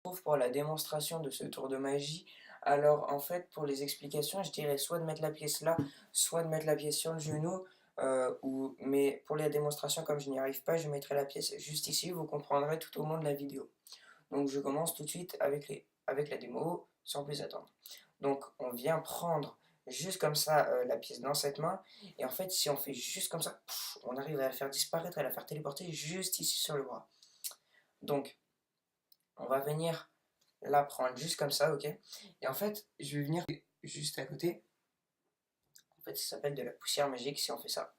Pour la démonstration de ce tour de magie. Alors en fait, pour les explications, je dirais soit de mettre la pièce là, soit de mettre la pièce sur le genou, mais pour la démonstration, comme je n'y arrive pas, je mettrai la pièce juste ici, vous comprendrez tout au long de la vidéo. Donc je commence tout de suite avec la démo, sans plus attendre. Donc on vient prendre juste comme ça la pièce dans cette main, et en fait si on fait juste comme ça, on arrive à la faire disparaître, à la faire téléporter juste ici sur le bras. Donc on va venir la prendre juste comme ça, ok? Et en fait, je vais venir juste à côté. En fait, ça s'appelle de la poussière magique si on fait ça.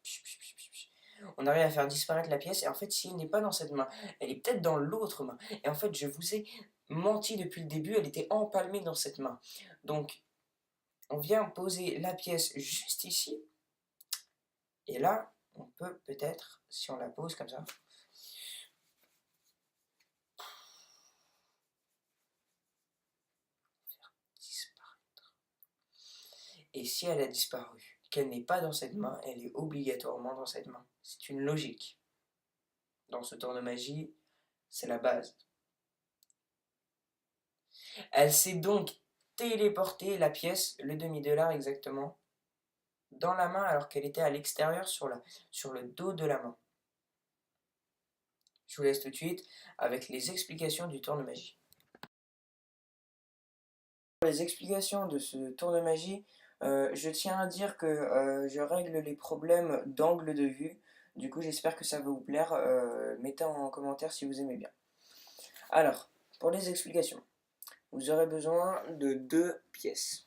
On arrive à faire disparaître la pièce. Et en fait, si elle n'est pas dans cette main, elle est peut-être dans l'autre main. Et en fait, je vous ai menti depuis le début, elle était empalmée dans cette main. Donc, on vient poser la pièce juste ici. Et là, on peut peut-être, si on la pose comme ça, disparaître. Et si elle a disparu, qu'elle n'est pas dans cette main, elle est obligatoirement dans cette main. C'est une logique. Dans ce tour de magie, c'est la base. Elle s'est donc téléporté la pièce, le demi-dollar exactement, dans la main alors qu'elle était à l'extérieur sur le dos de la main. Je vous laisse tout de suite avec les explications du tour de magie. Pour les explications de ce tour de magie, je tiens à dire que je règle les problèmes d'angle de vue. Du coup, j'espère que ça va vous plaire. Mettez en commentaire si vous aimez bien. Alors, pour les explications, vous aurez besoin de 2 pièces.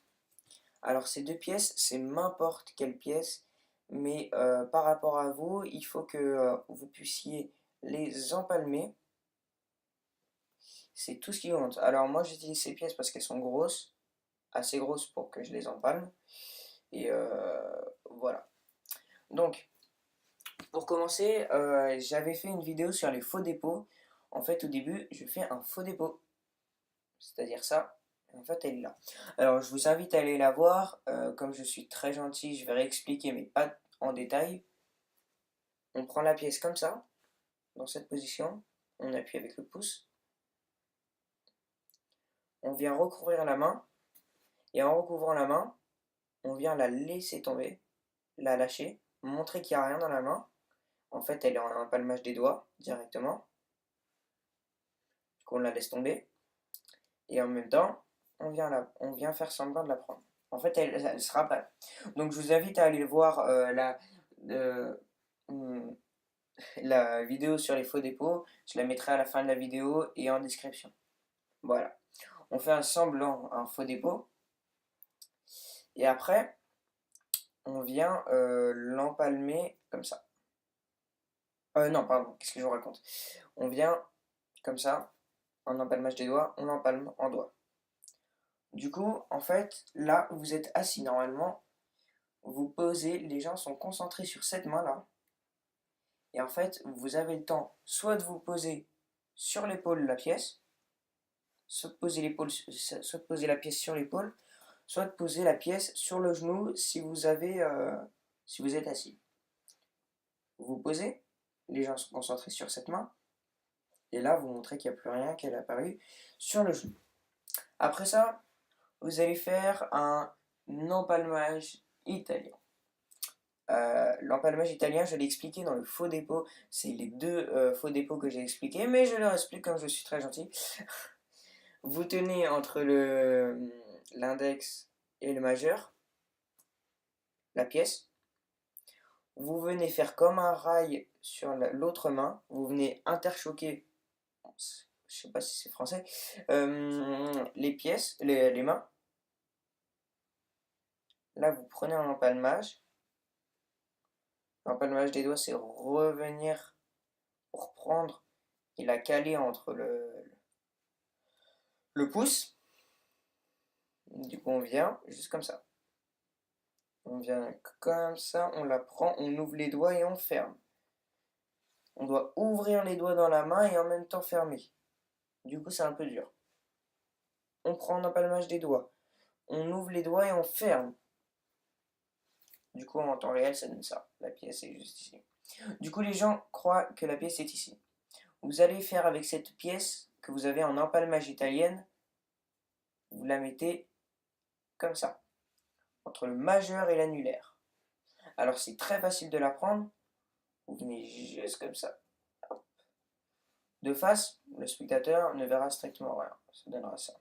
Alors ces 2 pièces, c'est n'importe quelle pièce, mais par rapport à vous, il faut que vous puissiez les empalmer. C'est tout ce qui compte. Alors moi j'utilise ces pièces parce qu'elles sont grosses, assez grosses pour que je les empalme. Et voilà. Donc, pour commencer, j'avais fait une vidéo sur les faux dépôts. En fait, au début, je fais un faux dépôt. C'est-à-dire ça. En fait, elle est là. Alors, je vous invite à aller la voir. Comme je suis très gentil, je vais réexpliquer, mais pas en détail. On prend la pièce comme ça, dans cette position. On appuie avec le pouce. On vient recouvrir la main. Et en recouvrant la main, on vient la laisser tomber, la lâcher, montrer qu'il n'y a rien dans la main. En fait, elle est en empalmage des doigts, directement. Du coup, on la laisse tomber. Et en même temps, on vient faire semblant de la prendre. En fait, elle sera pas là. Donc, je vous invite à aller voir euh, hum, la vidéo sur les faux dépôts. Je la mettrai à la fin de la vidéo et en description. Voilà. On fait un semblant, un faux dépôt. Et après, on vient l'empalmer comme ça. Non, pardon, qu'est-ce que je vous raconte? On vient comme ça, en empalmage des doigts, on l'empalme en doigt. Du coup, en fait, là, vous êtes assis normalement, vous posez, les gens sont concentrés sur cette main-là, et en fait, vous avez le temps soit de vous poser sur l'épaule la pièce, soit de poser soit de poser la pièce sur l'épaule, soit de poser la pièce sur le genou si si vous êtes assis. Vous posez, les gens sont concentrés sur cette main, et là, vous montrez qu'il n'y a plus rien, qu'elle est apparue sur le genou. Après ça, vous allez faire un empalmage italien. L'empalmage italien, je l'ai expliqué dans le faux dépôt. C'est les 2 faux dépôts que j'ai expliqués, mais je leur explique comme je suis très gentil. Vous tenez entre l'index et le majeur, la pièce. Vous venez faire comme un rail sur l'autre main. Vous venez interchoquer, je sais pas si c'est français, les pièces, les mains. Là, vous prenez un empalmage. L'empalmage des doigts, c'est revenir pour prendre et la caler entre le pouce. Du coup, on vient juste comme ça. On vient comme ça, on la prend, on ouvre les doigts et on ferme. On doit ouvrir les doigts dans la main et en même temps fermer. Du coup, c'est un peu dur. On prend l'empalmage des doigts. On ouvre les doigts et on ferme. Du coup, en temps réel, ça donne ça. La pièce est juste ici. Du coup, les gens croient que la pièce est ici. Vous allez faire avec cette pièce que vous avez en empalmage italienne, vous la mettez comme ça, entre le majeur et l'annulaire. Alors c'est très facile de la prendre, vous venez juste comme ça. De face, le spectateur ne verra strictement rien, ça donnera ça.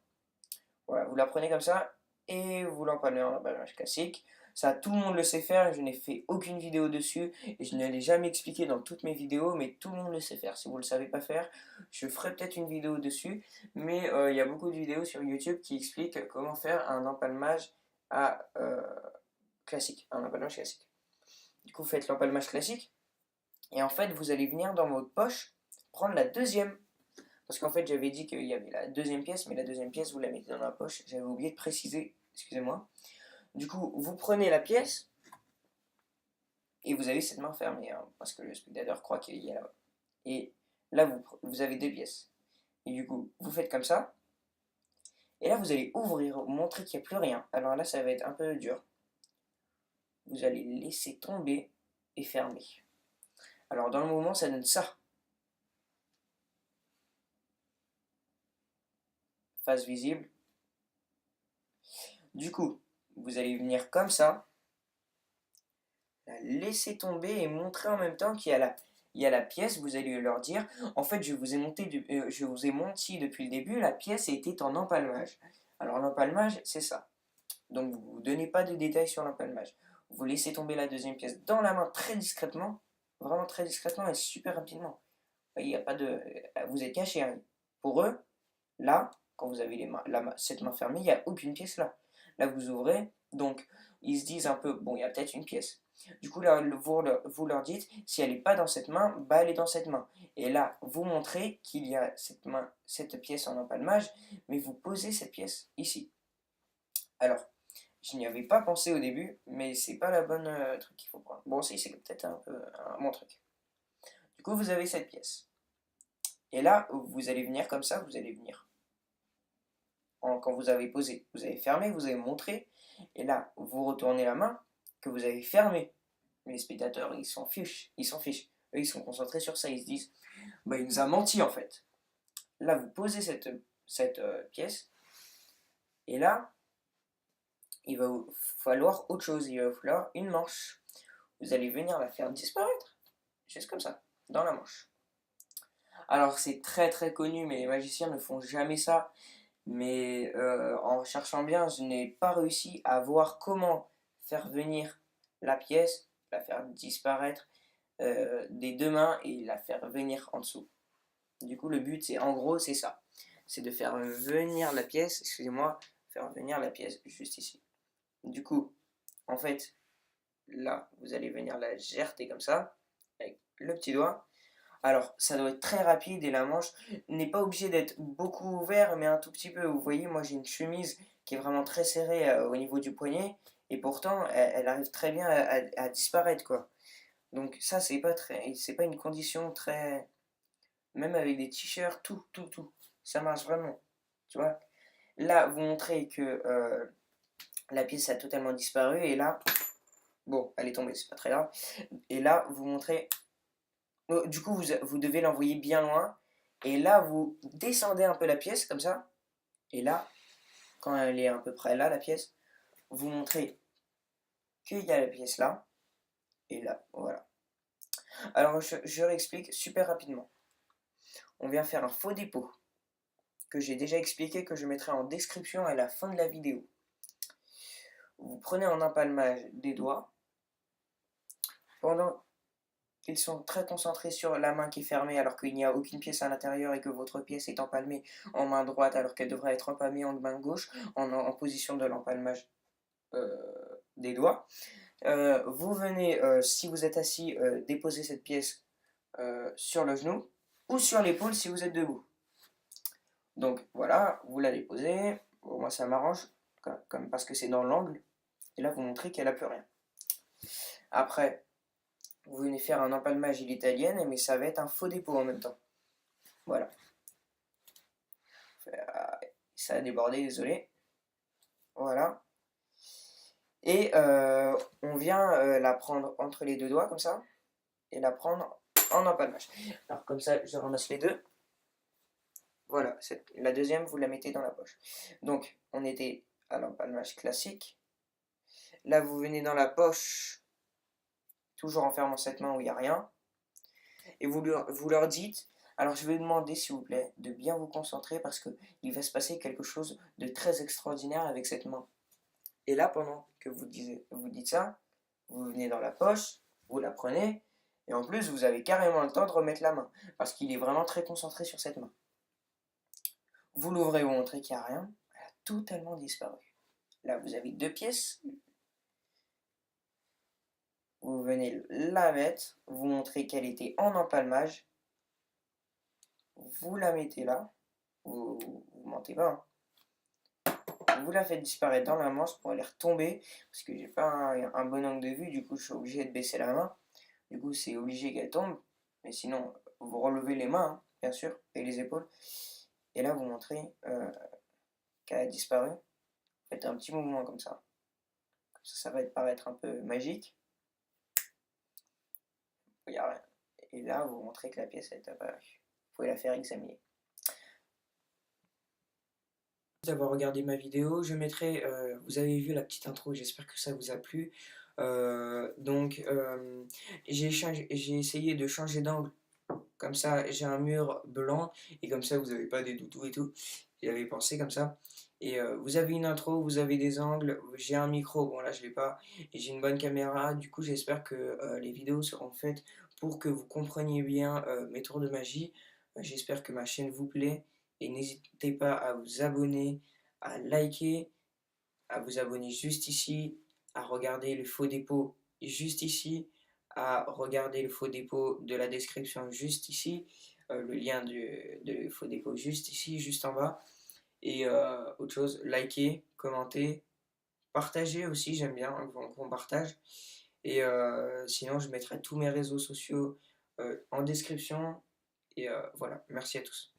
Voilà, vous la prenez comme ça et vous l'empalez en empalmage classique. Ça, tout le monde le sait faire, je n'ai fait aucune vidéo dessus et je ne l'ai jamais expliqué dans toutes mes vidéos, mais tout le monde le sait faire. Si vous ne le savez pas faire, je ferai peut-être une vidéo dessus, mais il y a beaucoup de vidéos sur YouTube qui expliquent comment faire un empalmage classique, un empalmage classique. Du coup, vous faites l'empalmage classique et en fait, vous allez venir dans votre poche prendre la deuxième. Parce qu'en fait, j'avais dit qu'il y avait la deuxième pièce, mais la deuxième pièce, vous la mettez dans la poche. J'avais oublié de préciser, excusez-moi. Du coup, vous prenez la pièce, et vous avez cette main fermée, hein, parce que le spectateur croit qu'il y a là-bas. Et là, vous avez deux pièces. Et du coup, vous faites comme ça. Et là, vous allez ouvrir, montrer qu'il n'y a plus rien. Alors là, ça va être un peu dur. Vous allez laisser tomber et fermer. Alors, dans le mouvement, ça donne ça. Face visible. Du coup, vous allez venir comme ça, la laisser tomber et montrer en même temps qu'il y a la pièce. Vous allez leur dire, en fait, je vous ai menti depuis le début, la pièce était en empalmage. Alors l'empalmage, c'est ça. Donc vous ne donnez pas de détails sur l'empalmage. Vous laissez tomber la deuxième pièce dans la main très discrètement, vraiment très discrètement et super rapidement. Il y a pas de, vous êtes caché, hein. Pour eux, là, quand vous avez cette main fermée, il n'y a aucune pièce là. Là, vous ouvrez, donc ils se disent un peu, bon, il y a peut-être une pièce. Du coup, là, vous leur dites, si elle n'est pas dans cette main, bah elle est dans cette main. Et là, vous montrez qu'il y a cette pièce en empalmage, mais vous posez cette pièce ici. Alors, je n'y avais pas pensé au début, mais c'est pas la bonne truc qu'il faut prendre. Bon, si, c'est peut-être un peu un bon truc. Du coup, vous avez cette pièce. Et là, vous allez venir comme ça, vous allez venir. Quand vous avez posé, vous avez fermé, vous avez montré, et là, vous retournez la main que vous avez fermée. Les spectateurs, ils s'en fichent, ils s'en fichent. Eux, ils sont concentrés sur ça, ils se disent, bah, il nous a menti en fait. Là, vous posez cette pièce, et là, il va vous falloir autre chose, il va vous falloir une manche. Vous allez venir la faire disparaître, juste comme ça, dans la manche. Alors, c'est très très connu, mais les magiciens ne font jamais ça. Mais en cherchant bien, je n'ai pas réussi à voir comment faire venir la pièce, la faire disparaître des deux mains et la faire venir en dessous. Du coup, le but, c'est en gros, c'est ça. C'est de faire venir la pièce, excusez-moi, faire venir la pièce juste ici. Du coup, en fait, là, vous allez venir la gerter comme ça, avec le petit doigt. Alors, ça doit être très rapide et la manche n'est pas obligée d'être beaucoup ouverte, mais un tout petit peu. Vous voyez, moi j'ai une chemise qui est vraiment très serrée au niveau du poignet, et pourtant, elle arrive très bien à disparaître, quoi. Donc ça, c'est pas une condition très... Même avec des t-shirts, tout. Ça marche vraiment, tu vois. Là, vous montrez que la pièce a totalement disparu, et là, bon, elle est tombée, c'est pas très grave. Et là, vous montrez... Du coup, vous devez l'envoyer bien loin. Et là, vous descendez un peu la pièce, comme ça. Et là, quand elle est à peu près là, la pièce, vous montrez qu'il y a la pièce là. Et là, voilà. Alors, je réexplique super rapidement. On vient faire un faux dépôt, que j'ai déjà expliqué, que je mettrai en description à la fin de la vidéo. Vous prenez en empalmage des doigts. Pendant qu'ils sont très concentrés sur la main qui est fermée alors qu'il n'y a aucune pièce à l'intérieur et que votre pièce est empalmée en main droite alors qu'elle devrait être empalmée en main gauche en position de l'empalmage des doigts. Vous venez, si vous êtes assis, déposer cette pièce sur le genou ou sur l'épaule si vous êtes debout. Donc voilà, vous la déposez. Bon, moi ça m'arrange comme parce que c'est dans l'angle. Et là vous montrez qu'elle n'a plus rien. Après, vous venez faire un empalmage à l'italienne, mais ça va être un faux dépôt en même temps. Voilà. Ça a débordé, désolé. Voilà. Et on vient la prendre entre les deux doigts, comme ça, et la prendre en empalmage. Alors comme ça, je ramasse les deux. Voilà, la deuxième, vous la mettez dans la poche. Donc, on était à l'empalmage classique. Là, vous venez dans la poche, toujours en fermant cette main où il n'y a rien, et vous leur dites, alors je vais vous demander, s'il vous plaît, de bien vous concentrer parce qu'il va se passer quelque chose de très extraordinaire avec cette main. Et là, pendant que vous dites ça, vous venez dans la poche, vous la prenez, et en plus, vous avez carrément le temps de remettre la main, parce qu'il est vraiment très concentré sur cette main. Vous l'ouvrez, vous montrez qu'il n'y a rien, elle a totalement disparu. Là, vous avez deux pièces, vous venez la mettre, vous montrez qu'elle était en empalmage, vous la mettez là, vous mentez pas, hein. Vous la faites disparaître dans la manche pour aller retomber, parce que j'ai pas un bon angle de vue, du coup je suis obligé de baisser la main, du coup c'est obligé qu'elle tombe, mais sinon vous relevez les mains, hein, bien sûr, et les épaules, et là vous montrez qu'elle a disparu, faites un petit mouvement comme ça va paraître un peu magique, il y a rien. Et là vous montrez que la pièce est apparue, vous pouvez la faire examiner. D'avoir regardé ma vidéo, je mettrai, vous avez vu la petite intro, j'espère que ça vous a plu. J'ai essayé de changer d'angle, comme ça j'ai un mur blanc, et comme ça vous n'avez pas des doudous et tout, j'avais pensé comme ça. Et vous avez une intro, vous avez des angles, j'ai un micro, bon là je l'ai pas, et j'ai une bonne caméra, du coup j'espère que les vidéos seront faites pour que vous compreniez bien mes tours de magie. J'espère que ma chaîne vous plaît, et n'hésitez pas à vous abonner, à liker, à vous abonner juste ici, à regarder le faux dépôt juste ici, à regarder le faux dépôt de la description juste ici, le lien de faux dépôt juste ici, juste en bas. Et autre chose, liker, commenter, partager aussi, j'aime bien qu'on partage. Et sinon, je mettrai tous mes réseaux sociaux en description. Et voilà, merci à tous.